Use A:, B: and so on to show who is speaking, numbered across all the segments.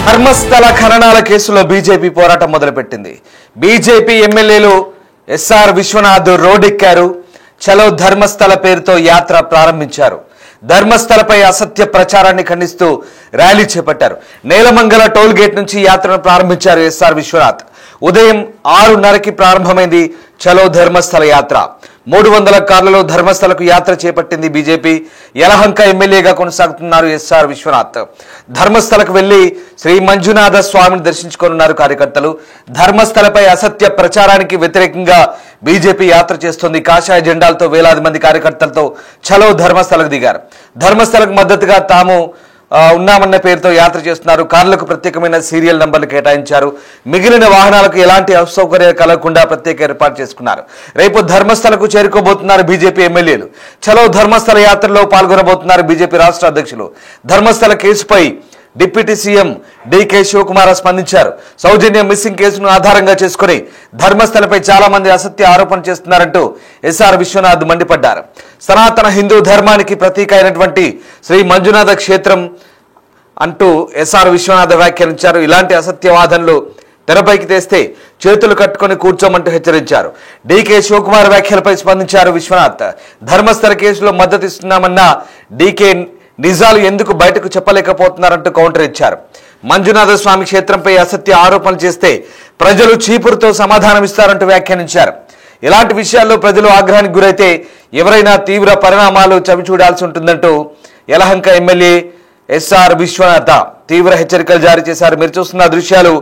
A: ధర్మస్థల ఖననాల కేసులో బీజేపీ పోరాటం మొదలుపెట్టింది. బీజేపీ ఎమ్మెల్యేలు ఎస్ఆర్ విశ్వనాథ్ రోడ్డెక్కారు. చలో ధర్మస్థల పేరుతో యాత్ర ప్రారంభించారు. ధర్మస్థలపై అసత్య ప్రచారాన్ని ఖండిస్తూ ర్యాలీ చేపట్టారు. నేలమంగళ టోల్ గేట్ నుంచి యాత్రను ప్రారంభించారు ఎస్ఆర్ విశ్వనాథ్. ఉదయం 6:30కి ప్రారంభమైంది చలో ధర్మస్థల యాత్ర. 300 కార్లలో ధర్మస్థలకు యాత్ర చేపట్టింది బీజేపీ. యలహంక ఎమ్మెల్యేగా కొనసాగుతున్నారు ఎస్ఆర్ విశ్వనాథ్. ధర్మస్థలకు వెళ్లి శ్రీ మంజునాథ స్వామిని దర్శించుకోనున్నారు కార్యకర్తలు. ధర్మస్థలపై అసత్య ప్రచారానికి వ్యతిరేకంగా బీజేపీ యాత్ర చేస్తోంది. కాషాయ జెండాలతో వేలాది మంది కార్యకర్తలతో చలో ధర్మస్థలకు దిగారు. ధర్మస్థలకు మద్దతుగా తాము ఉన్నామన్న పేరుతో యాత్ర చేస్తున్నారు. కార్లకు ప్రత్యేకమైన సీరియల్ నంబర్లు కేటాయించారు. మిగిలిన వాహనాలకు ఎలాంటి అసౌకర్యాలు కలగకుండా ప్రత్యేక ఏర్పాటు చేసుకున్నారు. రేపు ధర్మస్థలకు చేరుకోబోతున్నారు బీజేపీ ఎమ్మెల్యేలు. చలో ధర్మస్థల యాత్రలో పాల్గొనబోతున్నారు బీజేపీ రాష్ట్ర అధ్యక్షులు. ధర్మస్థల కేసుపై డిప్యూటీ సీఎం డీకే శివకుమార్ స్పందించారు. సౌజన్య మిస్సింగ్ కేసును ఆధారంగా చేసుకుని ధర్మస్థలపై చాలా మంది అసత్య ఆరోపణ చేస్తున్నారంటూ ఎస్ఆర్ విశ్వనాథ్ మండిపడ్డారు. సనాతన హిందూ ధర్మానికి ప్రతీక అయినటువంటి శ్రీ మంజునాథ క్షేత్రం అంటూ ఎస్ఆర్ విశ్వనాథ్ వ్యాఖ్యానించారు. ఇలాంటి అసత్యవాదనలు తెరపైకి తెస్తే చేతులు కట్టుకొని కూర్చోమంటూ హెచ్చరించారు. డీకే శివకుమార్ వ్యాఖ్యలపై స్పందించారు విశ్వనాథ్. ధర్మస్థల కేసులో మద్దతు ఇస్తున్నామన్న డీకే నిజాలు ఎందుకు బయటకు చెప్పలేకపోతున్నారంటూ కౌంటర్ ఇచ్చారు. మంజునాథ స్వామి క్షేత్రంపై అసత్య ఆరోపణలు చేస్తే ప్రజలు చీపురుతో సమాధానం ఇస్తారంటూ వ్యాఖ్యానించారు. ఇలాంటి విషయాల్లో ప్రజలు ఆగ్రహానికి గురైతే ఎవరైనా తీవ్ర పరిణామాలు చవిచూడాల్సి ఉంటుందంటూ యలహంక ఎమ్మెల్యే ఎస్ఆర్ విశ్వనాథ తీవ్ర హెచ్చరికలు జారీ చేశారు. మీరు చూస్తున్న దృశ్యాలు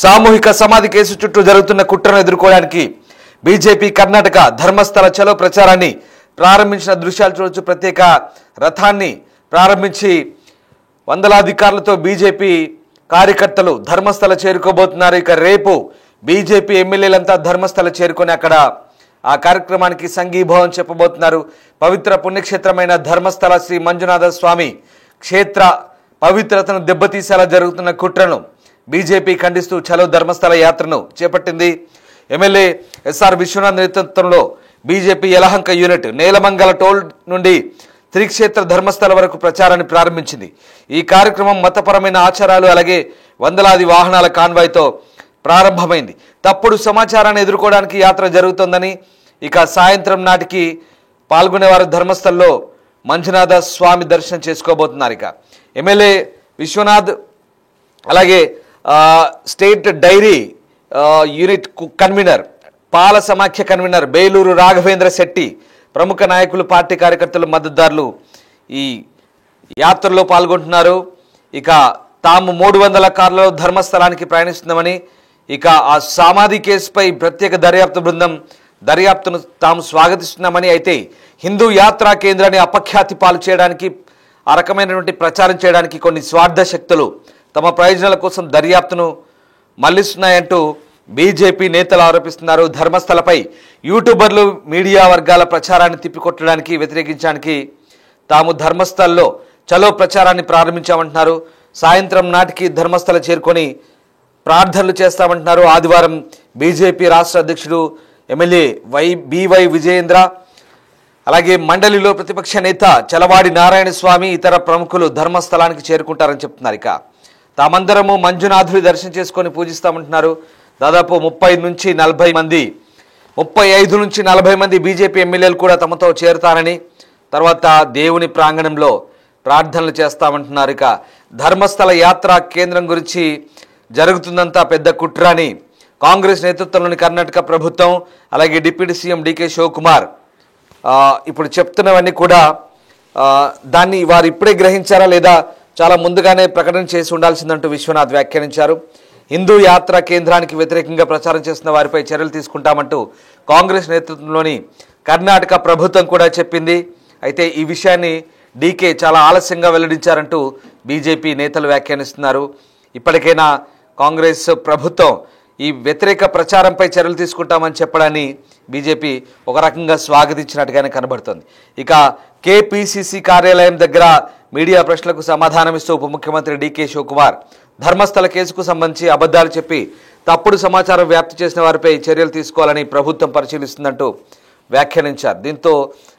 A: సామూహిక సమాధి కేసు చుట్టూ జరుగుతున్న కుట్రను ఎదుర్కోవడానికి బీజేపీ కర్ణాటక ధర్మస్థల చలో ప్రచారాన్ని ప్రారంభించిన దృశ్యాలు చూడొచ్చు. ప్రత్యేక రథాన్ని ప్రారంభించి వందలాది కార్లతో బీజేపీ కార్యకర్తలు ధర్మస్థల చేరుకోబోతున్నారు. ఇక రేపు బీజేపీ ఎమ్మెల్యేలంతా ధర్మస్థల చేరుకొని అక్కడ ఆ కార్యక్రమానికి సంఘీభావం చెప్పబోతున్నారు. పవిత్ర పుణ్యక్షేత్రమైన ధర్మస్థల శ్రీ మంజునాథ స్వామి క్షేత్ర పవిత్రతను దెబ్బతీసేలా జరుగుతున్న కుట్రను బీజేపీ ఖండిస్తూ చలో ధర్మస్థల యాత్రను చేపట్టింది. ఎమ్మెల్యే ఎస్ఆర్ విశ్వనాథ్ నేతృత్వంలో BJP Yelahanka unit Nelamangala toll నుండి త్రిక్షేత్ర ధర్మస్థల వరకు ప్రచారాన్ని ప్రారంభించింది. ఈ కార్యక్రమం మతపరమైన ఆచారాలు అలాగే వందలాది వాహనాల కాన్వాయ్తో ప్రారంభమైంది. తప్పుడు సమాచారాన్ని ఎదుర్కోవడానికి యాత్ర జరుగుతోందని, ఇక సాయంత్రం నాటికి పాల్గొనేవారు ధర్మస్థల్లో మంజునాథ స్వామి దర్శనం చేసుకోబోతున్నారు. ఇక ఎమ్మెల్యే విశ్వనాథ్ అలాగే స్టేట్ డైరీ యూనిట్ కన్వీనర్ పాల సమాఖ్య కన్వీనర్ బేలూరు రాఘవేంద్ర శెట్టి ప్రముఖ నాయకులు పార్టీ కార్యకర్తలు మద్దతుదారులు ఈ యాత్రలో పాల్గొంటున్నారు. ఇక తాము 300 కార్లలో ధర్మస్థలానికి ప్రయాణిస్తున్నామని, ఇక ఆ సమాధి కేసుపై ప్రత్యేక దర్యాప్తు బృందం దర్యాప్తును తాము స్వాగతిస్తున్నామని, అయితే హిందూ యాత్రా కేంద్రాన్ని అపఖ్యాతి పాలు చేయడానికి ఆ రకమైనటువంటి ప్రచారం చేయడానికి కొన్ని స్వార్థ శక్తులు తమ ప్రయోజనాల కోసం దర్యాప్తును మళ్లిస్తున్నాయంటూ బీజేపీ నేతలు ఆరోపిస్తున్నారు. ధర్మస్థలపై యూట్యూబర్లు మీడియా వర్గాల ప్రచారాన్ని తిప్పికొట్టడానికి వ్యతిరేకించడానికి తాము ధర్మస్థల్లో చలో ప్రచారాన్ని ప్రారంభించామంటున్నారు. సాయంత్రం నాటికి ధర్మస్థల చేరుకొని ప్రార్థనలు చేస్తామంటున్నారు. ఆదివారం బీజేపీ రాష్ట్ర అధ్యక్షుడు ఎమ్మెల్యే బివై విజయేంద్ర అలాగే మండలిలో ప్రతిపక్ష నేత చలవాడి నారాయణ స్వామి ఇతర ప్రముఖులు ధర్మస్థలానికి చేరుకుంటారని చెప్తున్నారు. ఇక తామందరము మంజునాథుడి దర్శనం చేసుకొని పూజిస్తామంటున్నారు. దాదాపు 35 నుంచి 40 మంది బీజేపీ ఎమ్మెల్యేలు కూడా తమతో చేరుతారని, తర్వాత దేవుని ప్రాంగణంలో ప్రార్థనలు చేస్తామంటున్నారు. ఇక ధర్మస్థల యాత్ర కేంద్రం గురించి జరుగుతుందంతా పెద్ద కుట్ర అని కాంగ్రెస్ నేతృత్వంలోని కర్ణాటక ప్రభుత్వం అలాగే డిప్యూటీ సీఎం డీకే శివకుమార్ ఇప్పుడు చెప్తున్నవన్నీ కూడా దాన్ని వారు ఇప్పుడే గ్రహించారా లేదా చాలా ముందుగానే ప్రకటన చేసి ఉండాల్సిందంటూ విశ్వనాథ్ వ్యాఖ్యానించారు. హిందూ యాత్రా కేంద్రానికి వ్యతిరేకంగా ప్రచారం చేస్తున్న వారిపై చర్యలు తీసుకుంటామంటూ కాంగ్రెస్ నేతృత్వంలోని కర్ణాటక ప్రభుత్వం కూడా చెప్పింది. అయితే ఈ విషయాన్ని డీకే చాలా ఆలస్యంగా వెల్లడించారంటూ బీజేపీ నేతలు వ్యాఖ్యానిస్తున్నారు. ఇప్పటికైనా కాంగ్రెస్ ప్రభుత్వం ఈ వ్యతిరేక ప్రచారంపై చర్యలు తీసుకుంటామని చెప్పడాన్ని బీజేపీ ఒక రకంగా స్వాగతించినట్టుగానే కనబడుతోంది. ఇక కేపీసీసీ కార్యాలయం దగ్గర మీడియా ప్రశ్నలకు సమాధానమిస్తూ ఉప ముఖ్యమంత్రి డీకే శివకుమార్ ధర్మస్థల కేసుకు సంబంధించి అబద్ధాలు చెప్పి తప్పుడు సమాచారం వ్యాప్తి చేసిన వారిపై చర్యలు తీసుకోవాలని ప్రభుత్వం పరిశీలిస్తుందంటూ వ్యాఖ్యానించారు. దీంతో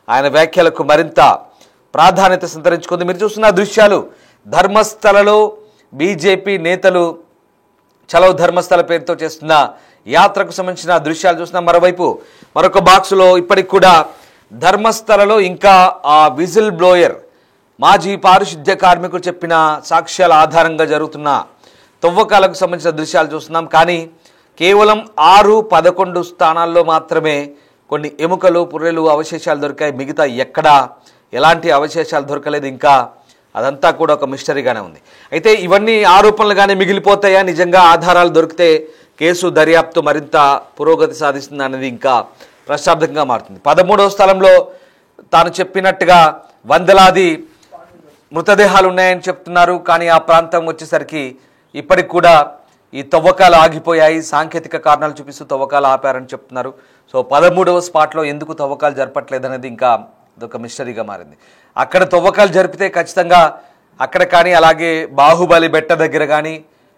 A: ఆయన వ్యాఖ్యలకు మరింత ప్రాధాన్యత సంతరించుకుంది. మీరు చూస్తున్న దృశ్యాలు ధర్మస్థలలో బీజేపీ నేతలు చలో ధర్మస్థల పేరుతో చేస్తున్న యాత్రకు సంబంధించిన దృశ్యాలు చూస్తున్నాం. మరొక బాక్సులో ఇప్పటికి కూడా ధర్మస్థలలో ఇంకా ఆ విజిల్ బ్లోయర్ మాజీ పారిశుద్ధ్య కార్మికుడు చెప్పిన సాక్ష్యాల ఆధారంగా జరుగుతున్న తవ్వకాలకు సంబంధించిన దృశ్యాలు చూస్తున్నాం. కానీ కేవలం 6-11 స్థానాల్లో మాత్రమే కొన్ని ఎముకలు, పుర్రెలు, అవశేషాలు దొరికాయి. మిగతా ఎక్కడా ఎలాంటి అవశేషాలు దొరకలేదు. ఇంకా అదంతా కూడా ఒక మిస్టరీగానే ఉంది. అయితే ఇవన్నీ ఆరోపణలుగానే మిగిలిపోతాయా? నిజంగా ఆధారాలు దొరికితే కేసు దర్యాప్తు మరింత పురోగతి సాధిస్తుంది అనేది ఇంకా ప్రశ్నార్థకంగా మారుతుంది. 13వ స్థలంలో తాను చెప్పినట్టుగా వందలాది మృతదేహాలు ఉన్నాయని చెప్తున్నారు. కానీ ఆ ప్రాంతం వచ్చేసరికి ఇప్పటికి కూడా ఈ తవ్వకాలు ఆగిపోయాయి. సాంకేతిక కారణాలు చూపిస్తూ తవ్వకాలు ఆపారని చెప్తున్నారు. సో 13వ స్పాట్లో ఎందుకు తవ్వకాలు జరపట్లేదనేది ఇంకా ఇదొక మిస్టరీగా మారింది. అక్కడ తవ్వకాలు జరిపితే ఖచ్చితంగా అక్కడ కానీ, అలాగే బాహుబలి బెట్ట దగ్గర కానీ,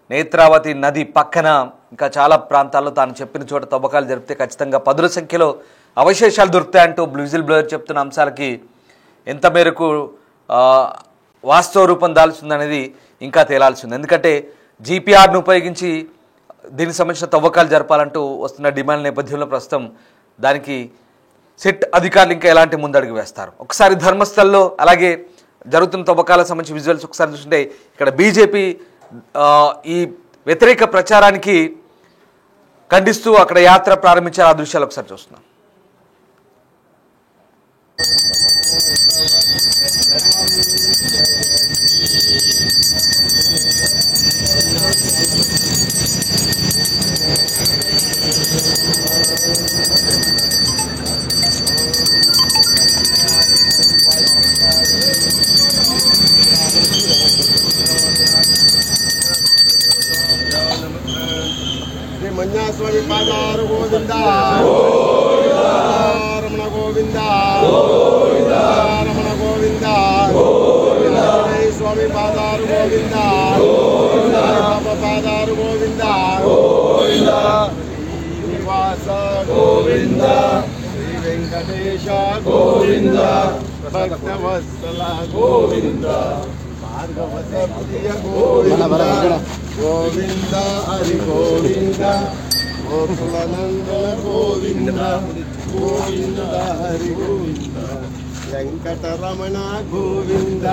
A: నేత్రావతి నది పక్కన ఇంకా చాలా ప్రాంతాల్లో తాను చెప్పిన చోట తవ్వకాలు జరిపితే ఖచ్చితంగా పదుల సంఖ్యలో అవశేషాలు దొరుకుతాయంటూ విజిల్ బ్లోయర్ చెప్తున్న అంశాలకి ఎంత మేరకు వాస్తవ రూపం దాల్చుందనేది ఇంకా తేలాల్సింది. ఎందుకంటే జీపీఆర్ను ఉపయోగించి దీనికి సంబంధించిన తవ్వకాలు జరపాలంటూ వస్తున్న డిమాండ్ నేపథ్యంలో ప్రస్తుతం దానికి సెట్ అధికారులు ఇంకా ఎలాంటి ముందడుగు వేస్తారు. ఒకసారి ధర్మస్థల్లో అలాగే జరుగుతున్న తవ్వకాలకు సంబంధించి విజువల్స్ ఒకసారి చూస్తుంటే ఇక్కడ బీజేపీ ఈ వ్యతిరేక ప్రచారానికి ఖండిస్తూ అక్కడ యాత్ర ప్రారంభించారు. ఆ దృశ్యాలు ఒకసారి చూస్తున్నాం.
B: మంజాస్వామి పాదారు గోవింద రమణ గోవింద రమణ గోవింద స్వామి పాదారు గోవింద బాబా పాదారు గోవింద శ్రీనివాస గోవింద శ్రీ వెంకటేశ గోవింద భక్తవత్సల గోవింద భార్గవత ప్రియ గోవింద గోవింద హరి గోవింద గోకులనందన గోవింద గోవింద హరి గోవింద వెంకటరమణ గోవింద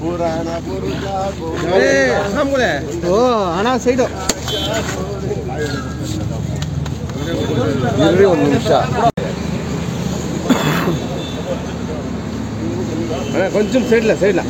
B: పురాణ పురుష గోవింద ఓ అనా సైడ్ కొంచెం సైడ్లా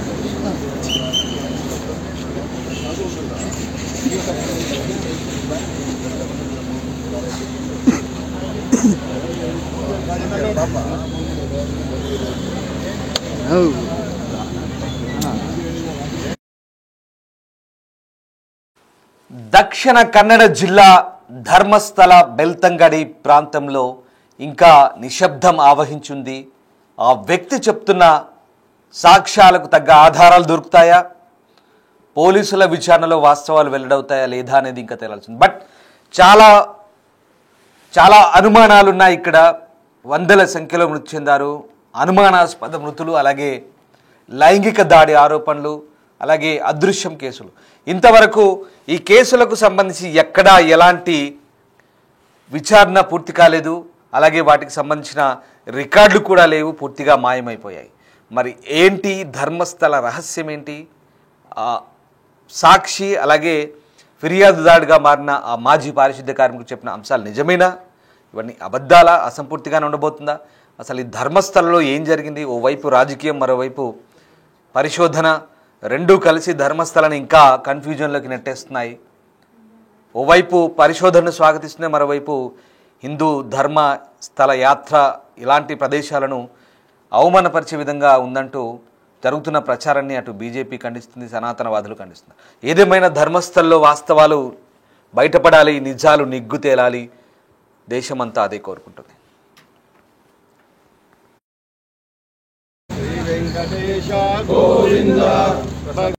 A: దక్షిణ కన్నడ జిల్లా ధర్మస్థల బెల్తంగడి ప్రాంతంలో ఇంకా నిశ్శబ్దం ఆవహించింది. ఆ వ్యక్తి చెప్తున్న సాక్ష్యాలకు తగ్గ ఆధారాలు దొరుకుతాయా? పోలీసుల విచారణలో వాస్తవాలు వెల్లడవుతాయా లేదా అనేది ఇంకా తేలాల్సింది. బట్ చాలా చాలా అనుమానాలు ఉన్నాయి. ఇక్కడ వందల సంఖ్యలో మృతి చెందారు. అనుమానాస్పద మృతులు, అలాగే లైంగిక దాడి ఆరోపణలు, అలాగే అదృశ్యం కేసులు. ఇంతవరకు ఈ కేసులకు సంబంధించి ఎక్కడా ఎలాంటి విచారణ పూర్తి కాలేదు. అలాగే వాటికి సంబంధించిన రికార్డులు కూడా లేవు, పూర్తిగా మాయమైపోయాయి. మరి ఏంటి ధర్మస్థల రహస్యం ఏంటి? సాక్షి అలాగే ఫిర్యాదుదారుగా మారిన ఆ మాజీ పారిశుద్ధ్య కార్మికుడు చెప్పిన అంశాలు నిజమేనా? ఇవన్నీ అబద్ధాలా? అసంపూర్తిగానే ఉండబోతుందా? అసలు ఈ ధర్మస్థలలో ఏం జరిగింది? ఓవైపు రాజకీయం, మరోవైపు పరిశోధన, రెండూ కలిసి ధర్మస్థలాన్ని ఇంకా కన్ఫ్యూజన్లోకి నెట్టేస్తున్నాయి. ఓవైపు పరిశోధనను స్వాగతిస్తున్నాయి, మరోవైపు హిందూ ధర్మ స్థల యాత్ర ఇలాంటి ప్రదేశాలను అవమానపరిచే విధంగా ఉందంటూ జరుగుతున్న ప్రచారాన్ని అటు బీజేపీ ఖండిస్తుంది, సనాతనవాదులు ఖండిస్తున్నారు. ఏదేమైనా ధర్మస్థల్లో వాస్తవాలు బయటపడాలి, నిజాలు నిగ్గు తేలాలి. దేశమంతా అదే కోరుకుంటుంది.
B: శ్రీ వెంకటేశ గోవింద